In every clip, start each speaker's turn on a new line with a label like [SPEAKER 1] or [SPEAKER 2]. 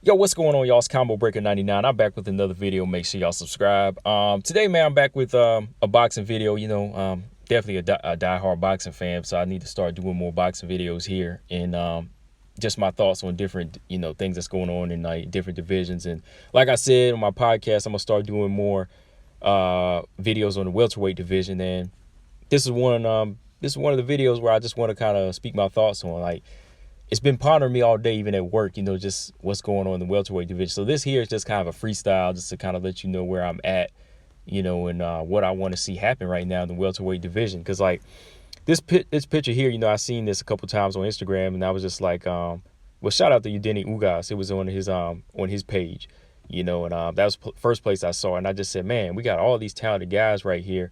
[SPEAKER 1] Yo, what's going on, y'all? It's Combo Breaker 99. I'm back with another video. Make sure y'all subscribe. Today, man, I'm back with a boxing video. Definitely a die-hard boxing fan, so I need to start doing more boxing videos here, and just my thoughts on different, things that's going on in like different divisions. And like I said on my podcast, I'm gonna start doing more videos on the welterweight division. And this is one. This is one of the videos where I just want to kind of speak my thoughts on like it's been pondering me all day, even at work, just what's going on in the welterweight division. So this here is just kind of a freestyle, just to kind of let you know where I'm at, and what I want to see happen right now in the welterweight division. Because like this picture here, I've seen this a couple times on Instagram, and I was just like, well, shout out to Udeni Ugas. It was on his page, and that was first place I saw, and I just said, man, we got all these talented guys right here,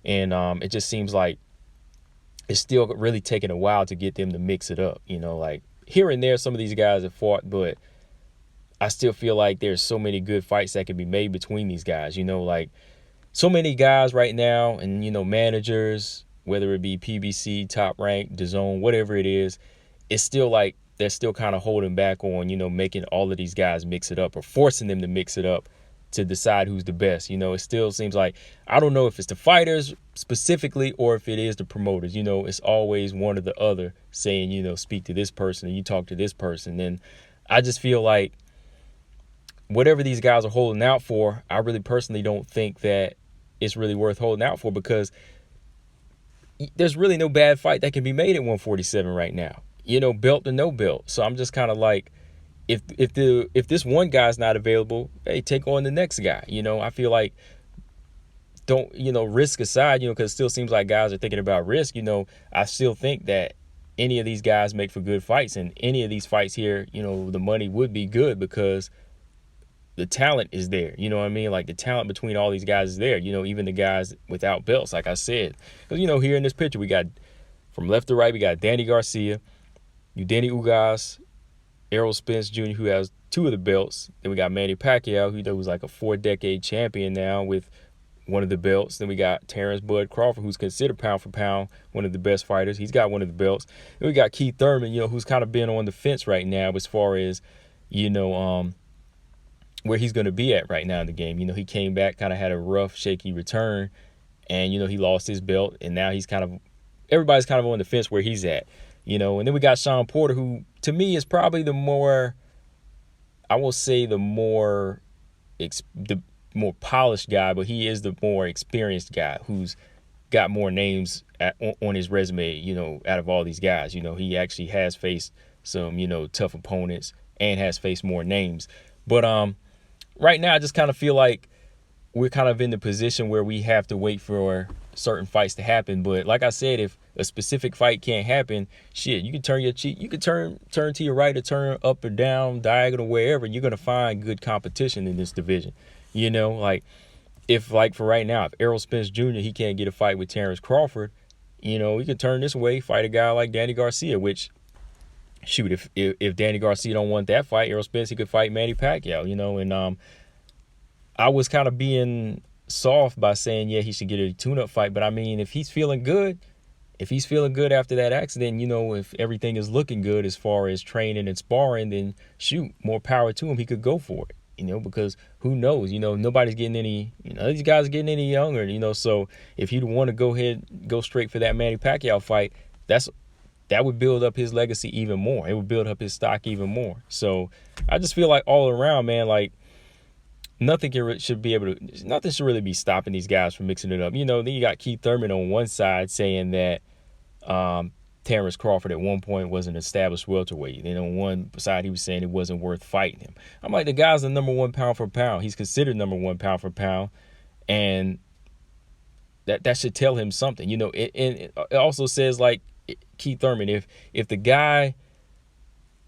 [SPEAKER 1] and it just seems like it's still really taking a while to get them to mix it up. Like here and there, some of these guys have fought, but I still feel like there's so many good fights that can be made between these guys. Like so many guys right now, and managers, whether it be PBC, Top Rank, DAZN, whatever it is, it's still like they're still kind of holding back on making all of these guys mix it up or forcing them to mix it up to decide who's the best. It still seems like, I don't know if it's the fighters specifically or if it is the promoters. It's always one or the other saying, speak to this person and you talk to this person. And I just feel like whatever these guys are holding out for, I really personally don't think that it's really worth holding out for, because there's really no bad fight that can be made at 147 right now, belt or no belt. So I'm just kind of like, if this one guy's not available, hey, take on the next guy. I feel like, don't, risk aside, because it still seems like guys are thinking about risk. I still think that any of these guys make for good fights, and any of these fights here, the money would be good because the talent is there. You know what I mean? Like the talent between all these guys is there. Even the guys without belts, like I said. Because, here in this picture, we got from left to right, we got Danny Garcia, Udeni Ugas, Errol Spence Jr., who has 2 of the belts. Then we got Manny Pacquiao, who's like a 4-decade champion now with one of the belts. Then we got Terrence Bud Crawford, who's considered pound for pound one of the best fighters. He's got one of the belts. Then we got Keith Thurman, who's kind of been on the fence right now as far as, where he's going to be at right now in the game. He came back, kind of had a rough, shaky return, and, he lost his belt, and now everybody's kind of on the fence where he's at. And then we got Sean Porter, who to me is probably the more polished guy, but he is the more experienced guy who's got more names on his resume, out of all these guys. He actually has faced some, tough opponents and has faced more names. But right now I just kind of feel like we're kind of in the position where we have to wait for certain fights to happen. But like I said, if a specific fight can't happen, shit, you can turn your cheek, you can turn to your right or turn up or down, diagonal, wherever, you're gonna find good competition in this division. Like if, like, for right now, if Errol Spence Jr., he can't get a fight with Terrence Crawford, he could turn this way, fight a guy like Danny Garcia, which, shoot, if Danny Garcia don't want that fight, Errol Spence, he could fight Manny Pacquiao, and I was kind of being soft by saying, yeah, he should get a tune-up fight. But I mean, if he's feeling good after that accident, if everything is looking good as far as training and sparring, then shoot, more power to him. He could go for it, because who knows? Nobody's getting any, these guys are getting any younger, so if he'd want to go straight for that Manny Pacquiao fight, that would build up his legacy even more. It would build up his stock even more. So I just feel like all around, man, like, nothing should really be stopping these guys from mixing it up. Then you got Keith Thurman on one side saying that Terrence Crawford at one point was an established welterweight. Then on one side, he was saying it wasn't worth fighting him. I'm like, the guy's the number 1 pound for pound. He's considered number 1 pound for pound. And that should tell him something. It also says, like, Keith Thurman, if the guy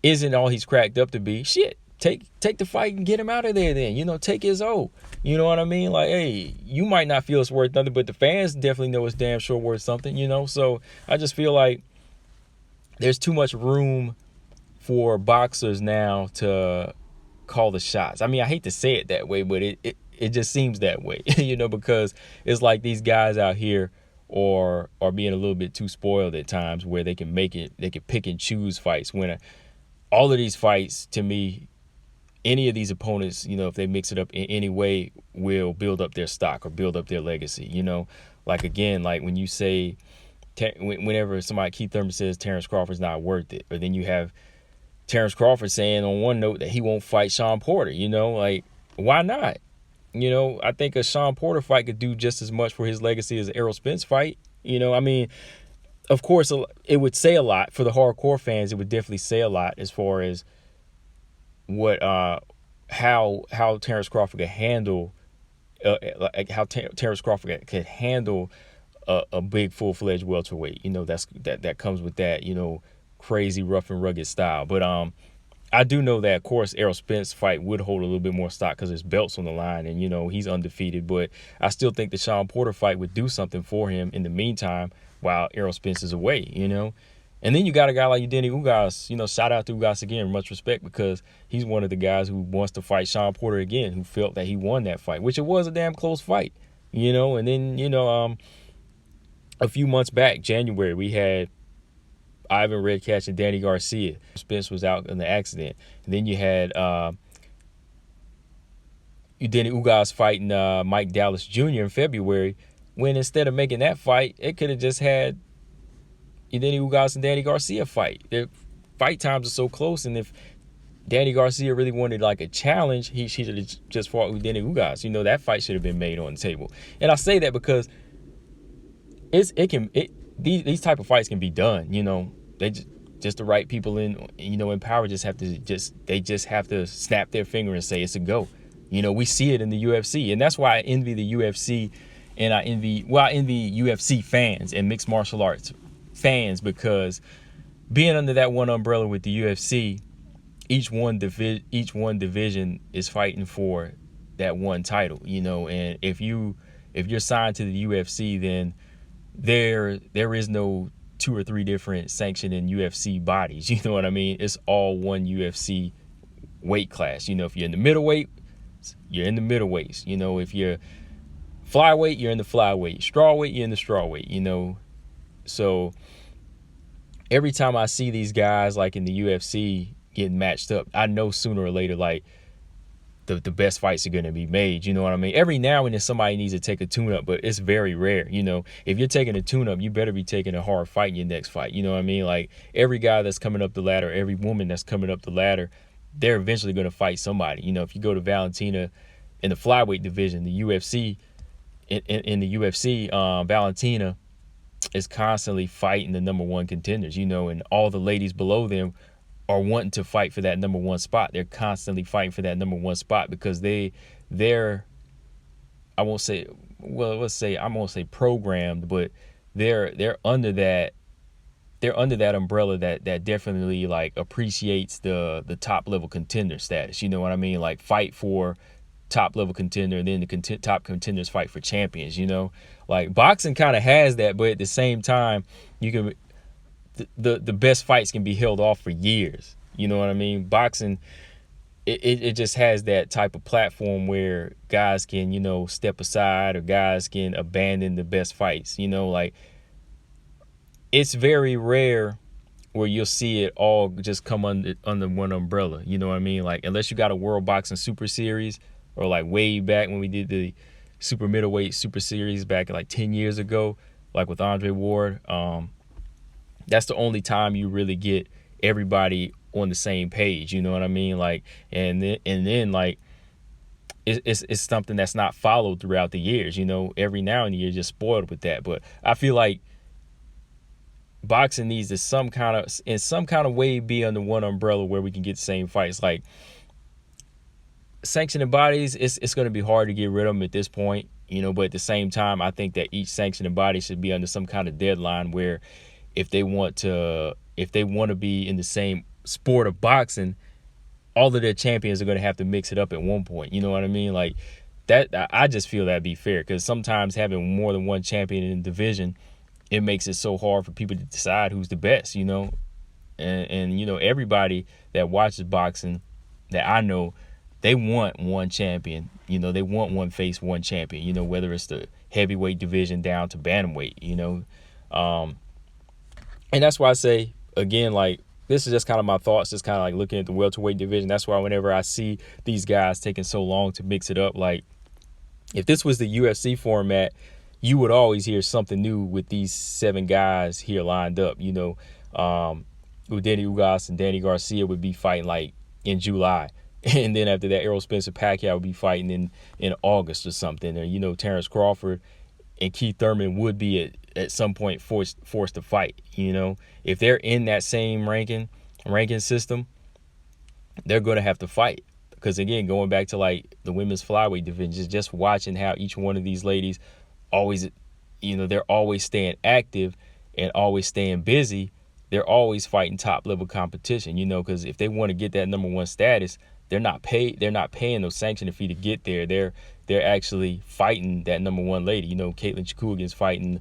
[SPEAKER 1] isn't all he's cracked up to be, shit, take the fight and get him out of there then. Take his O. You know what I mean? Like, hey, you might not feel it's worth nothing, but the fans definitely know it's damn sure worth something, So I just feel like there's too much room for boxers now to call the shots. I mean, I hate to say it that way, but it just seems that way, because it's like these guys out here are being a little bit too spoiled at times, where they can pick and choose fights, when all of these fights, to me, any of these opponents, you know, if they mix it up in any way, will build up their stock or build up their legacy. You know, like again, like when you say, whenever somebody, Keith Thurman says Terrence Crawford's not worth it, or then you have Terrence Crawford saying on one note that he won't fight Shawn Porter. You know, like, why not? You know, I think a Shawn Porter fight could do just as much for his legacy as an Errol Spence fight. You know, I mean, of course, it would say a lot for the hardcore fans. It would definitely say a lot as far as what how Terrence Crawford could handle like how Terrence Crawford could handle a big full-fledged welterweight. You know, that comes with that, you know, crazy rough and rugged style. But I do know that, of course, Errol Spence fight would hold a little bit more stock because his belt's on the line and, you know, he's undefeated. But I still think the Shawn Porter fight would do something for him in the meantime while Errol Spence is away, you know. And then you got a guy like Denny Ugas, you know, shout out to Ugas again, much respect, because he's one of the guys who wants to fight Shawn Porter again, who felt that he won that fight, which it was a damn close fight, you know. And then, you know, a few months back, January, we had Ivan Redkach and Danny Garcia. Spence was out in the accident. And then you had Denny Ugas fighting Mike Dallas Jr. in February, when instead of making that fight, it could have just had Denny Ugas and Danny Garcia fight. Their fight times are so close, and if Danny Garcia really wanted like a challenge, he should have just fought with Denny Ugas. You know, that fight should have been made on the table. And I say that because these type of fights can be done. You know, they just the right people in power just have to snap their finger and say it's a go. You know, we see it in the UFC, and that's why I envy the UFC, and I envy UFC fans and mixed martial arts fans, because being under that one umbrella with the UFC, each one division is fighting for that one title, you know. And if you're signed to the UFC, then there is no 2 or 3 different sanctioning UFC bodies. You know what I mean? It's all one UFC weight class. You know, if you're in the middleweight, you're in the middleweights. You know, if you're flyweight, you're in the flyweight. Strawweight, you're in the strawweight. You know, so every time I see these guys like in the UFC getting matched up, I know sooner or later, like, the best fights are going to be made. You know what I mean? Every now and then somebody needs to take a tune-up, but it's very rare. You know, if you're taking a tune-up, you better be taking a hard fight in your next fight. You know what I mean? Like, every guy that's coming up the ladder, every woman that's coming up the ladder, they're eventually going to fight somebody. You know, if you go to Valentina in the flyweight division, the UFC, in the UFC, Valentina is constantly fighting the number one contenders, you know, and all the ladies below them are wanting to fight for that number one spot. They're constantly fighting for that number one spot because they're I won't say programmed, but they're under that umbrella that definitely like appreciates the top level contender status. You know what I mean? Like, fight for top level contender, and then the top contenders fight for champions. You know, like boxing kind of has that, but at the same time, you can the best fights can be held off for years. You know what I mean? Boxing, it just has that type of platform where guys can, you know, step aside, or guys can abandon the best fights. You know, like, it's very rare where you'll see it all just come under one umbrella. You know what I mean? Like, unless you got a World Boxing Super Series, or like way back when we did the super middleweight Super Series back like 10 years ago, like with Andre Ward. That's the only time you really get everybody on the same page. You know what I mean? Like, and then like, it's something that's not followed throughout the years. You know, every now and then you're just spoiled with that. But I feel like boxing needs to in some kind of way be under one umbrella where we can get the same fights. Like, sanctioning bodies, it's going to be hard to get rid of them at this point, you know. But at the same time, I think that each sanctioning body should be under some kind of deadline where, if they want to be in the same sport of boxing, all of their champions are going to have to mix it up at one point. You know what I mean? Like, that, I just feel that'd be fair, because sometimes having more than one champion in the division, it makes it so hard for people to decide who's the best, you know. And you know, everybody that watches boxing that I know, they want one champion. You know, they want one face, one champion, you know, whether it's the heavyweight division down to bantamweight, you know. And that's why I say, again, like, this is just kind of my thoughts, just kind of like looking at the welterweight division. That's why whenever I see these guys taking so long to mix it up, like if this was the UFC format, you would always hear something new with these 7 guys here lined up. You know, Udeni Ugas and Danny Garcia would be fighting like in July. And then after that, Errol Spencer Pacquiao would be fighting in August or something. Or, you know, Terrence Crawford and Keith Thurman would be at some point forced to fight. You know, if they're in that same ranking system, they're going to have to fight. Because, again, going back to, like, the women's flyweight division, just watching how each one of these ladies always, you know, they're always staying active and always staying busy. They're always fighting top-level competition, you know, because if they want to get that number 1 status, they're not paying no sanctioning fee to get there. They're actually fighting that number 1 lady. You know, Caitlin Chookagian's fighting,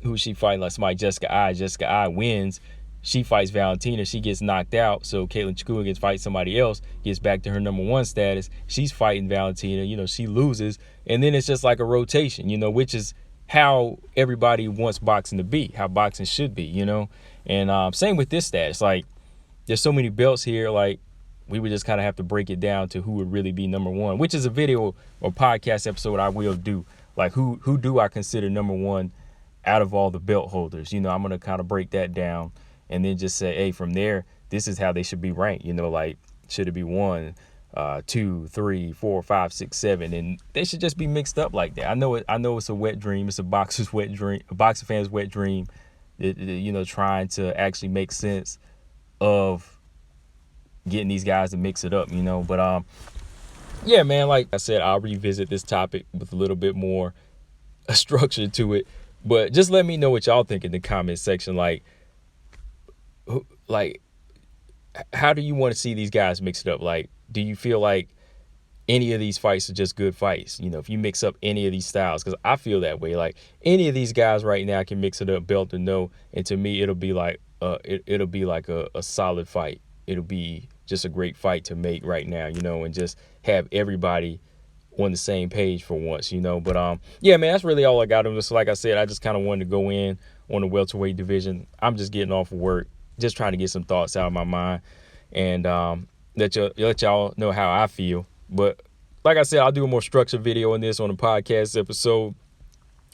[SPEAKER 1] who's she fighting? Like somebody, Jessica Eye. Jessica Eye wins. She fights Valentina. She gets knocked out. So Caitlin Chookagian fights somebody else, gets back to her number 1 status. She's fighting Valentina. You know, she loses. And then it's just like a rotation, you know, which is how everybody wants boxing to be, how boxing should be, you know. And same with this status. Like, there's so many belts here, like, we would just kind of have to break it down to who would really be number 1, which is a video or podcast episode I will do. Like, who do I consider number 1 out of all the belt holders? You know, I'm going to kind of break that down and then just say, hey, from there, this is how they should be ranked. You know, like, should it be 1, 2, 3, 4, 5, 6, 7, and they should just be mixed up like that. I know it's a wet dream. It's a boxer's wet dream, a boxing fan's wet dream. You know, trying to actually make sense of getting these guys to mix it up, you know. But yeah, man, like I said, I'll revisit this topic with a little bit more structure to it. But just let me know what y'all think in the comment section. Like how do you want to see these guys mix it up? Like, do you feel like any of these fights are just good fights? You know, if you mix up any of these styles, because I feel that way. Like, any of these guys right now can mix it up, belt or no, and to me, it'll be like a solid fight. It'll be just a great fight to make right now, you know, and just have everybody on the same page for once, you know. But yeah, man, that's really all I got on this. Like I said, I just kind of wanted to go in on the welterweight division. I'm just getting off of work, just trying to get some thoughts out of my mind, and let y'all know how I feel. But like I said, I'll do a more structured video on this on the podcast episode,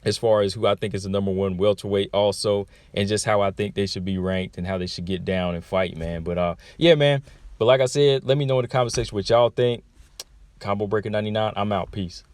[SPEAKER 1] as far as who I think is the number 1 welterweight also, and just how I think they should be ranked and how they should get down and fight, man. But yeah, man. But like I said, let me know in the comment section what y'all think. Combo Breaker 99, I'm out. Peace.